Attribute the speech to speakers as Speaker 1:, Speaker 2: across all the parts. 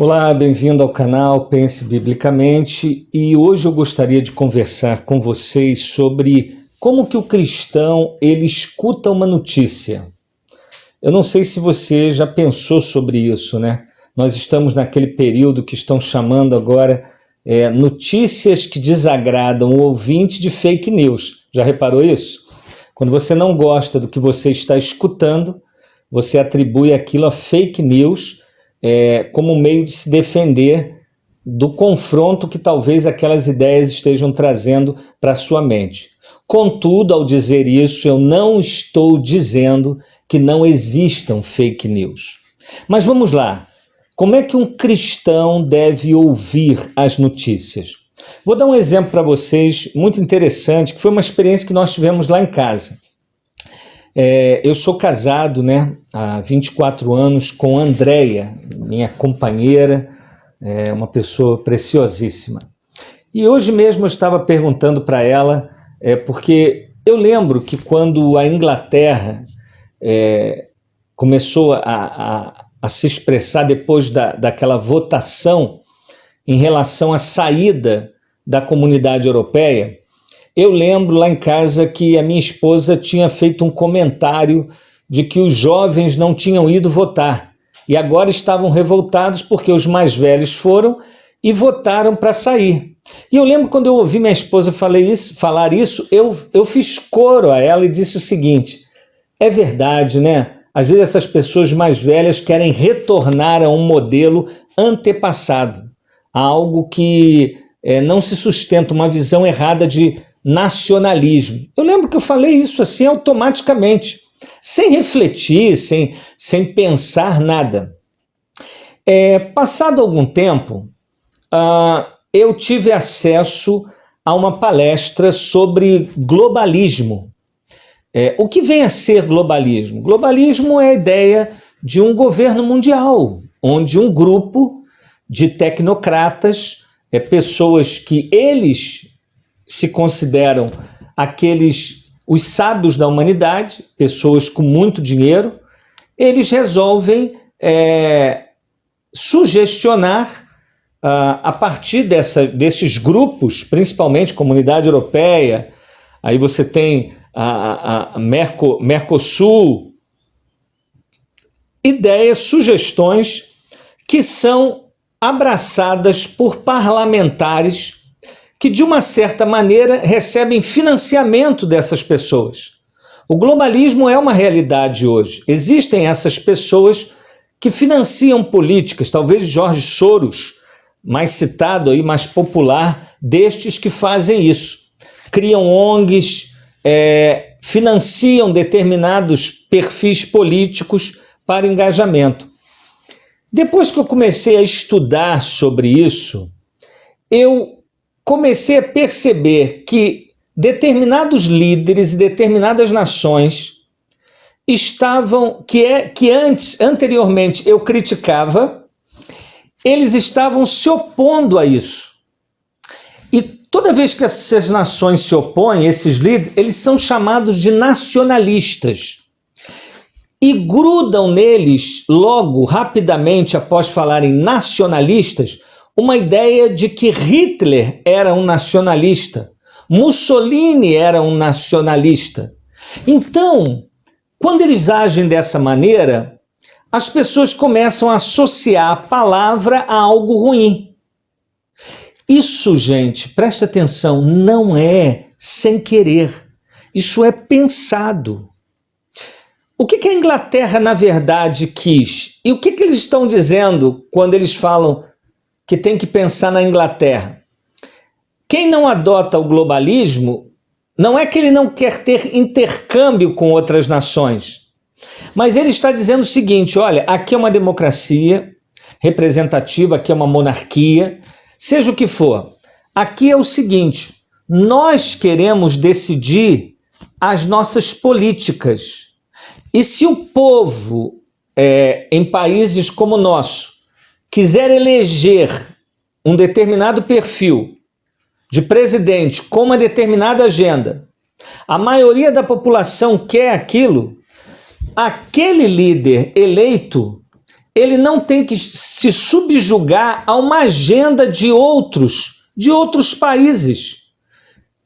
Speaker 1: Olá, bem-vindo ao canal Pense Biblicamente, e hoje eu gostaria de conversar com vocês sobre como que o cristão ele escuta uma notícia. Eu não sei se você já pensou sobre isso, né? Nós estamos naquele período que estão chamando agora notícias que desagradam o ouvinte de fake news. Já reparou isso? Quando você não gosta do que você está escutando, você atribui aquilo a fake news, como meio de se defender do confronto que talvez aquelas ideias estejam trazendo para a sua mente. Contudo, ao dizer isso, eu não estou dizendo que não existam fake news. Mas vamos lá. Como é que um cristão deve ouvir as notícias? Vou dar um exemplo para vocês muito interessante, que foi uma experiência que nós tivemos lá em casa. Eu sou casado, né, há 24 anos com a Andréia, minha companheira, uma pessoa preciosíssima. E hoje mesmo eu estava perguntando para ela, porque eu lembro que quando a Inglaterra começou a se expressar depois daquela votação em relação à saída da comunidade europeia, eu lembro lá em casa que a minha esposa tinha feito um comentário de que os jovens não tinham ido votar e agora estavam revoltados porque os mais velhos foram e votaram para sair. E eu lembro quando eu ouvi minha esposa falar isso, eu fiz coro a ela e disse o seguinte: é verdade, né? Às vezes essas pessoas mais velhas querem retornar a um modelo antepassado, a algo que não se sustenta, uma visão errada de nacionalismo. Eu lembro que eu falei isso assim automaticamente, sem refletir, sem pensar nada. Passado algum tempo, eu tive acesso a uma palestra sobre globalismo. O que vem a ser globalismo? Globalismo é a ideia de um governo mundial, onde um grupo de tecnocratas, pessoas que eles se consideram os sábios da humanidade, pessoas com muito dinheiro, eles resolvem sugestionar a partir desses grupos, principalmente Comunidade Europeia, aí você tem a Mercosul, ideias, sugestões que são abraçadas por parlamentares que, de uma certa maneira, recebem financiamento dessas pessoas. O globalismo é uma realidade hoje. Existem essas pessoas que financiam políticas, talvez George Soros, mais citado aí, mais popular, destes que fazem isso. Criam ONGs, financiam determinados perfis políticos para engajamento. Depois que eu comecei a estudar sobre isso, eu comecei a perceber que determinados líderes e determinadas nações anteriormente eu criticava, eles estavam se opondo a isso. E toda vez que essas nações se opõem, esses líderes, eles são chamados de nacionalistas. E grudam neles, logo, rapidamente, após falarem nacionalistas, uma ideia de que Hitler era um nacionalista, Mussolini era um nacionalista. Então, quando eles agem dessa maneira, as pessoas começam a associar a palavra a algo ruim. Isso, gente, preste atenção, não é sem querer. Isso é pensado. O que a Inglaterra, na verdade, quis? E o que eles estão dizendo quando eles falam que tem que pensar na Inglaterra? Quem não adota o globalismo, não é que ele não quer ter intercâmbio com outras nações, mas ele está dizendo o seguinte: olha, aqui é uma democracia representativa, aqui é uma monarquia, seja o que for. Aqui é o seguinte: nós queremos decidir as nossas políticas. E se o povo, em países como o nosso, quiser eleger um determinado perfil de presidente com uma determinada agenda, a maioria da população quer aquilo, aquele líder eleito, ele não tem que se subjugar a uma agenda de outros países.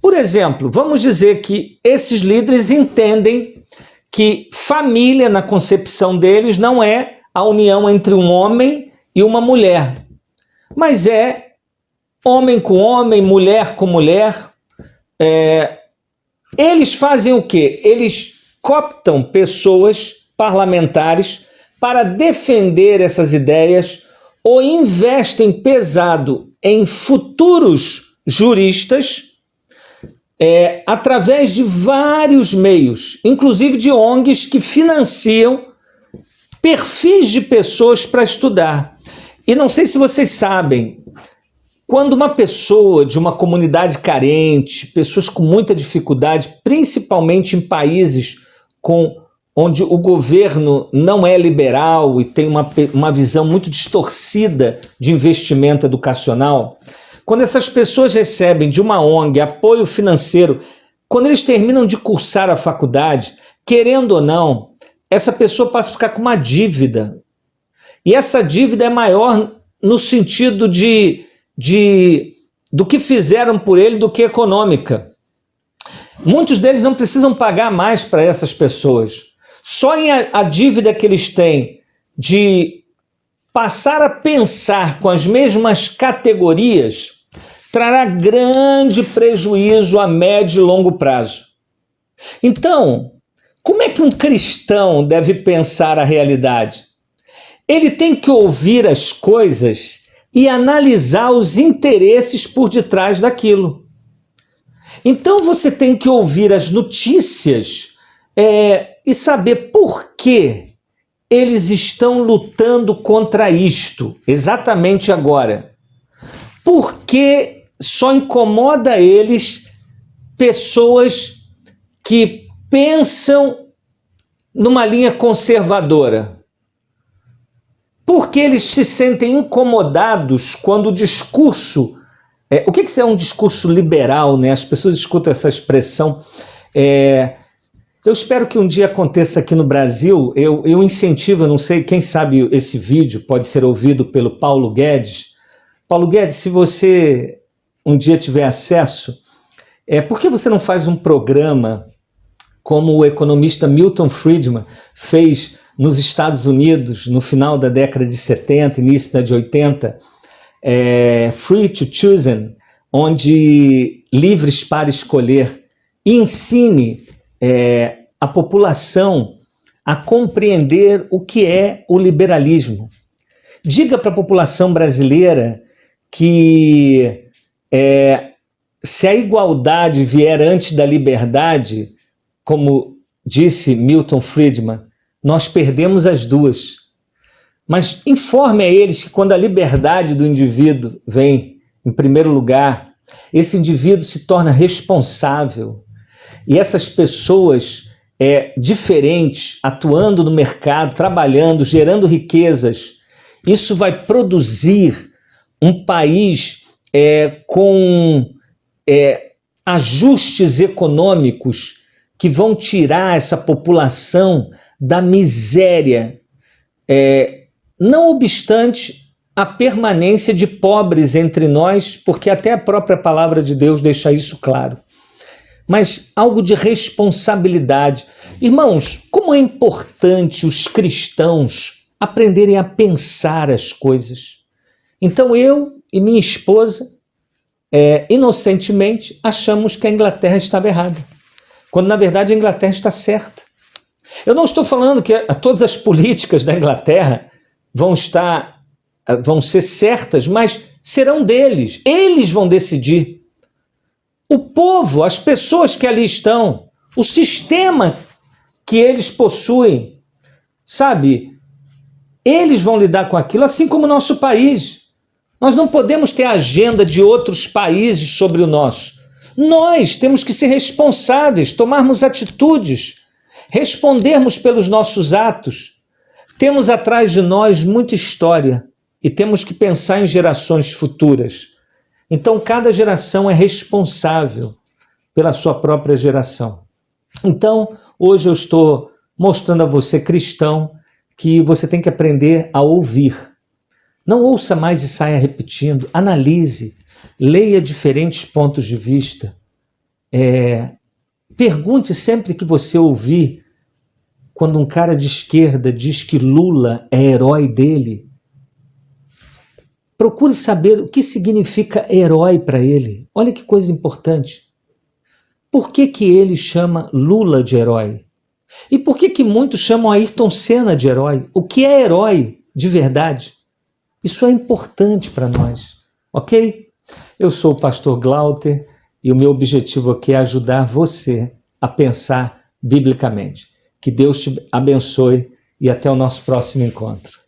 Speaker 1: Por exemplo, vamos dizer que esses líderes entendem que família, na concepção deles, não é a união entre um homem e uma mulher, mas é homem com homem, mulher com mulher. Eles fazem o quê? Eles cooptam pessoas parlamentares para defender essas ideias ou investem pesado em futuros juristas através de vários meios, inclusive de ONGs que financiam perfis de pessoas para estudar. E não sei se vocês sabem, quando uma pessoa de uma comunidade carente, pessoas com muita dificuldade, principalmente em países onde o governo não é liberal e tem uma visão muito distorcida de investimento educacional, quando essas pessoas recebem de uma ONG apoio financeiro, quando eles terminam de cursar a faculdade, querendo ou não, essa pessoa passa a ficar com uma dívida. E essa dívida é maior no sentido do que fizeram por ele do que econômica. Muitos deles não precisam pagar mais para essas pessoas. Só a dívida que eles têm de passar a pensar com as mesmas categorias trará grande prejuízo a médio e longo prazo. Então, como é que um cristão deve pensar a realidade? Ele tem que ouvir as coisas e analisar os interesses por detrás daquilo. Então você tem que ouvir as notícias e saber por que eles estão lutando contra isto, exatamente agora. Por que só incomoda eles pessoas que pensam numa linha conservadora? Por que eles se sentem incomodados quando o discurso... o que é um discurso liberal, né? As pessoas escutam essa expressão. Eu espero que um dia aconteça aqui no Brasil. Eu incentivo, eu não sei, quem sabe esse vídeo pode ser ouvido pelo Paulo Guedes. Paulo Guedes, se você um dia tiver acesso, por que você não faz um programa como o economista Milton Friedman fez nos Estados Unidos no final da década de 70, início da de 80, Free to Choose, onde livres para escolher, e ensine a população a compreender o que é o liberalismo. Diga para a população brasileira que se a igualdade vier antes da liberdade, como disse Milton Friedman, nós perdemos as duas. Mas informe a eles que quando a liberdade do indivíduo vem em primeiro lugar, esse indivíduo se torna responsável. E essas pessoas diferentes, atuando no mercado, trabalhando, gerando riquezas, isso vai produzir um país com ajustes econômicos que vão tirar essa população da miséria, não obstante a permanência de pobres entre nós, porque até a própria palavra de Deus deixa isso claro. Mas algo de responsabilidade. Irmãos, como é importante os cristãos aprenderem a pensar as coisas. Então eu e minha esposa, inocentemente, achamos que a Inglaterra estava errada, quando na verdade a Inglaterra está certa. Eu não estou falando que todas as políticas da Inglaterra vão ser certas, mas serão deles. Eles vão decidir. O povo, as pessoas que ali estão, o sistema que eles possuem, sabe? Eles vão lidar com aquilo, assim como o nosso país. Nós não podemos ter a agenda de outros países sobre o nosso. Nós temos que ser responsáveis, tomarmos atitudes, respondermos pelos nossos atos. Temos atrás de nós muita história e temos que pensar em gerações futuras. Então, cada geração é responsável pela sua própria geração. Então, hoje eu estou mostrando a você, cristão, que você tem que aprender a ouvir. Não ouça mais e saia repetindo. Analise, leia diferentes pontos de vista. Pergunte sempre que você ouvir, quando um cara de esquerda diz que Lula é herói dele, procure saber o que significa herói para ele. Olha que coisa importante. Por que que ele chama Lula de herói? E por que que muitos chamam Ayrton Senna de herói? O que é herói de verdade? Isso é importante para nós, ok? Eu sou o pastor Glauter e o meu objetivo aqui é ajudar você a pensar biblicamente. Que Deus te abençoe e até o nosso próximo encontro.